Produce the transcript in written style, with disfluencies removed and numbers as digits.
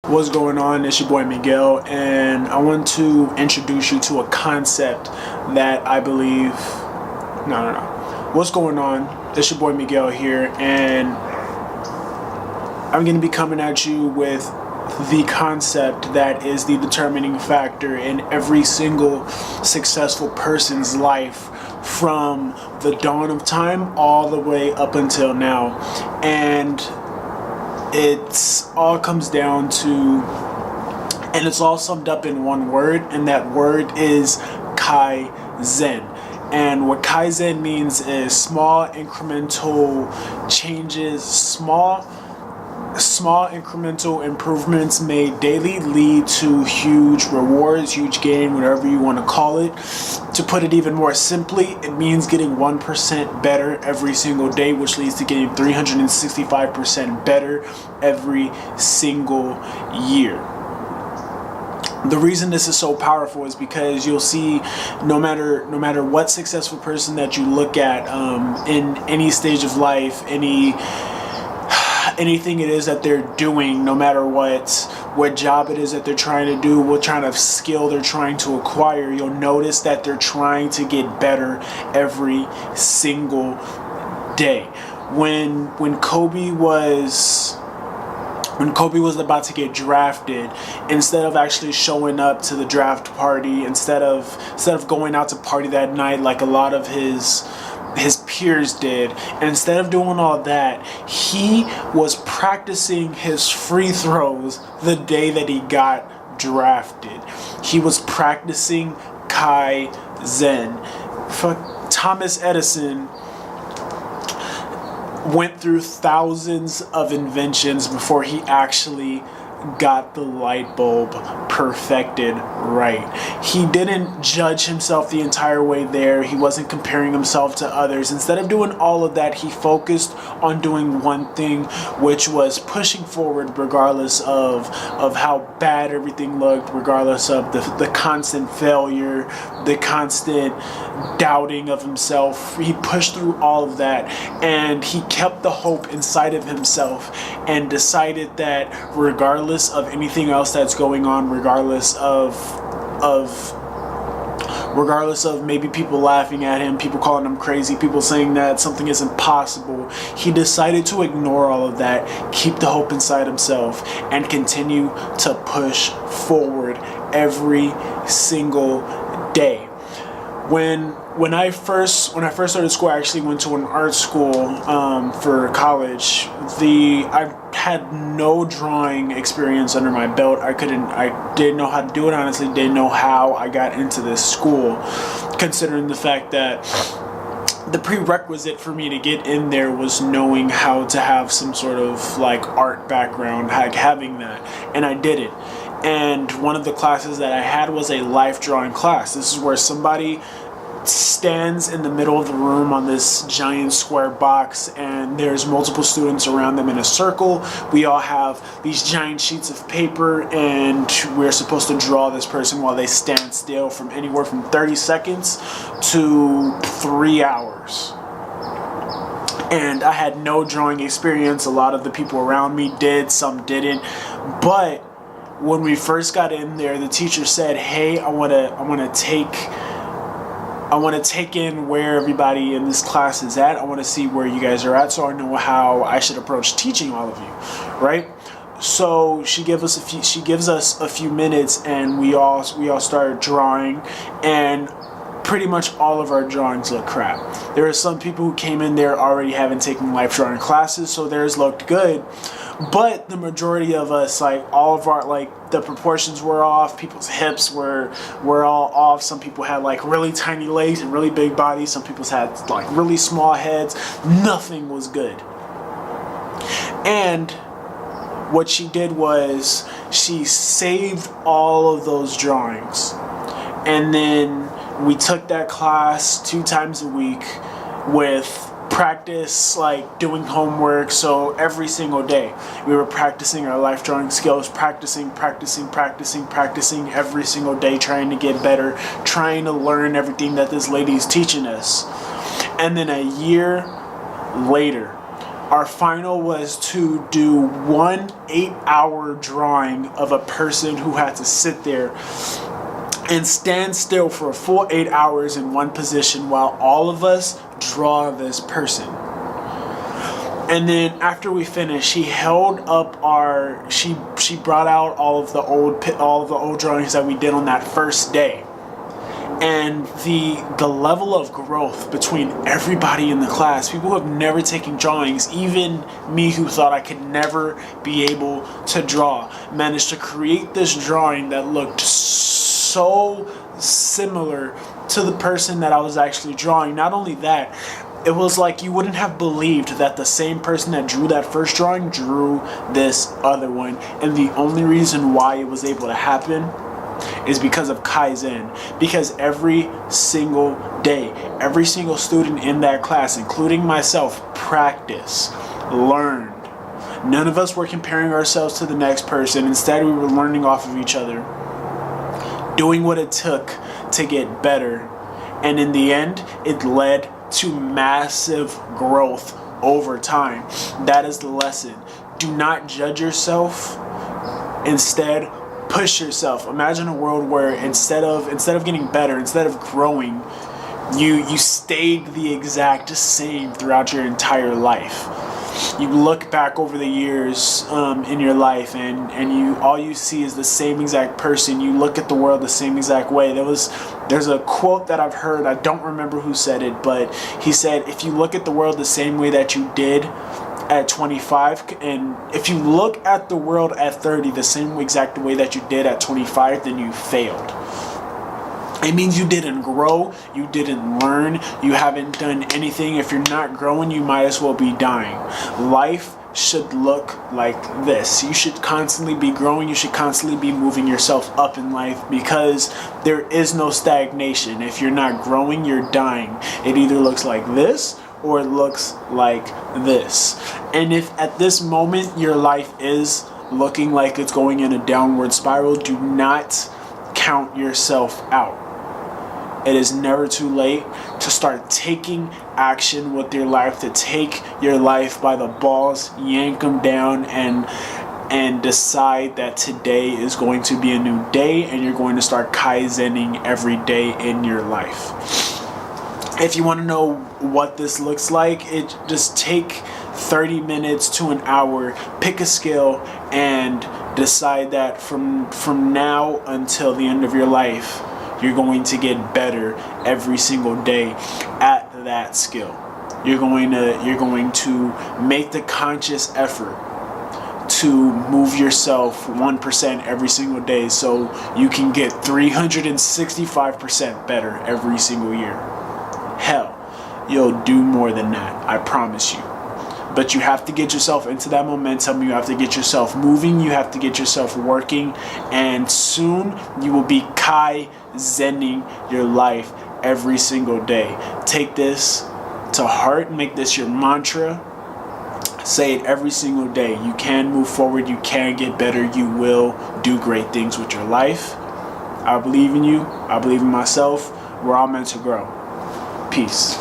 What's going on? It's your boy Miguel, and I want to introduce you to a concept that I believe. No. What's going on? It's your boy Miguel here, and I'm going to be coming at you with the concept that is the determining factor in every single successful person's life from the dawn of time all the way up until now. And it's all comes down to, and it's all summed up in one word, and that word is KAIZEN. And what KAIZEN means is small incremental changes, small incremental improvements made daily lead to huge rewards, huge gain, whatever you want to call it. To put it even more simply, it means getting 1% better every single day, which leads to getting 365% better every single year. The reason this is so powerful is because you'll see no matter what successful person that you look at in any stage of life, anything it is that they're doing, no matter what job it is that they're trying to do, what kind of skill they're trying to acquire, you'll notice that they're trying to get better every single day. When Kobe was about to get drafted, instead of actually showing up to the draft party, instead of going out to party that night like a lot of his peers did, and instead of doing all that, he was practicing his free throws the day that he got drafted. He was practicing KAIZEN. Thomas Edison went through thousands of inventions before he actually got the light bulb perfected right. He didn't judge himself the entire way there. He wasn't comparing himself to others. Instead of doing all of that, he focused on doing one thing, which was pushing forward regardless of how bad everything looked, regardless of the constant failure, the constant doubting of himself. He pushed through all of that, and he kept the hope inside of himself and decided that regardless of anything else that's going on, regardless of maybe people laughing at him, people calling him crazy, people saying that something is impossible, he decided to ignore all of that, keep the hope inside himself, and continue to push forward every single day. When I first started school, I actually went to an art school for college. I had no drawing experience under my belt. I didn't know how to do it, honestly. Didn't know how I got into this school, considering the fact that the prerequisite for me to get in there was knowing how to have some sort of like art background, like having that, and I did it. And one of the classes that I had was a life drawing class. This is where somebody stands in the middle of the room on this giant square box, and there's multiple students around them in a circle. We all have these giant sheets of paper, and we're supposed to draw this person while they stand still from anywhere from 30 seconds to 3 hours. And I had no drawing experience. A lot of the people around me did, some didn't. But when we first got in there, the teacher said, "Hey, I want to take in where everybody in this class is at. I want to see where you guys are at, so I know how I should approach teaching all of you, right?" So she gives us a few minutes, and we all started drawing, and pretty much all of our drawings look crap. There are some people who came in there already having taken life drawing classes, so theirs looked good. But the majority of us, like all of our, like the proportions were off. People's hips were all off. Some people had like really tiny legs and really big bodies. Some people's had like really small heads. Nothing was good. And what she did was she saved all of those drawings, and then we took that class 2 times a week with practice, like doing homework. So every single day we were practicing our life drawing skills, practicing every single day, trying to get better, trying to learn everything that this lady is teaching us. And then a year later, Our final was to do one 8-hour drawing of a person who had to sit there and stand still for a full 8 hours in one position while all of us draw this person. And then after we finished, she held up she brought out all of the old drawings that we did on that first day. And the level of growth between everybody in the class, people who have never taken drawings, even me who thought I could never be able to draw, managed to create this drawing that looked so similar to the person that I was actually drawing. Not only that, it was like you wouldn't have believed that the same person that drew that first drawing drew this other one. And the only reason why it was able to happen is because of KAIZEN. Because every single day, every single student in that class, including myself, practiced, learned. None of us were comparing ourselves to the next person. Instead, we were learning off of each other, doing what it took to get better. And in the end, it led to massive growth over time. That is the lesson. Do not judge yourself. Instead, push yourself. Imagine a world where instead of getting better, instead of growing, you stayed the exact same throughout your entire life. You look back over the years in your life, and all you see is the same exact person. You look at the world the same exact way. There's a quote that I've heard. I don't remember who said it, but he said, if you look at the world the same way that you did at 25, and if you look at the world at 30 the same exact way that you did at 25, then you failed. It means you didn't grow, you didn't learn, you haven't done anything. If you're not growing, you might as well be dying. Life should look like this. You should constantly be growing, you should constantly be moving yourself up in life, because there is no stagnation. If you're not growing, you're dying. It either looks like this or it looks like this. And if at this moment your life is looking like it's going in a downward spiral, do not count yourself out. It is never too late to start taking action with your life, to take your life by the balls, yank them down, and decide that today is going to be a new day, and you're going to start kaizening every day in your life. If you want to know what this looks like, just take 30 minutes to an hour, pick a skill, and decide that from now until the end of your life, you're going to get better every single day at that skill. You're going to make the conscious effort to move yourself 1% every single day, so you can get 365% better every single year. Hell, you'll do more than that, I promise you. But you have to get yourself into that momentum. You have to get yourself moving. You have to get yourself working. And soon you will be kaizening your life every single day. Take this to heart. Make this your mantra. Say it every single day. You can move forward. You can get better. You will do great things with your life. I believe in you. I believe in myself. We're all meant to grow. Peace.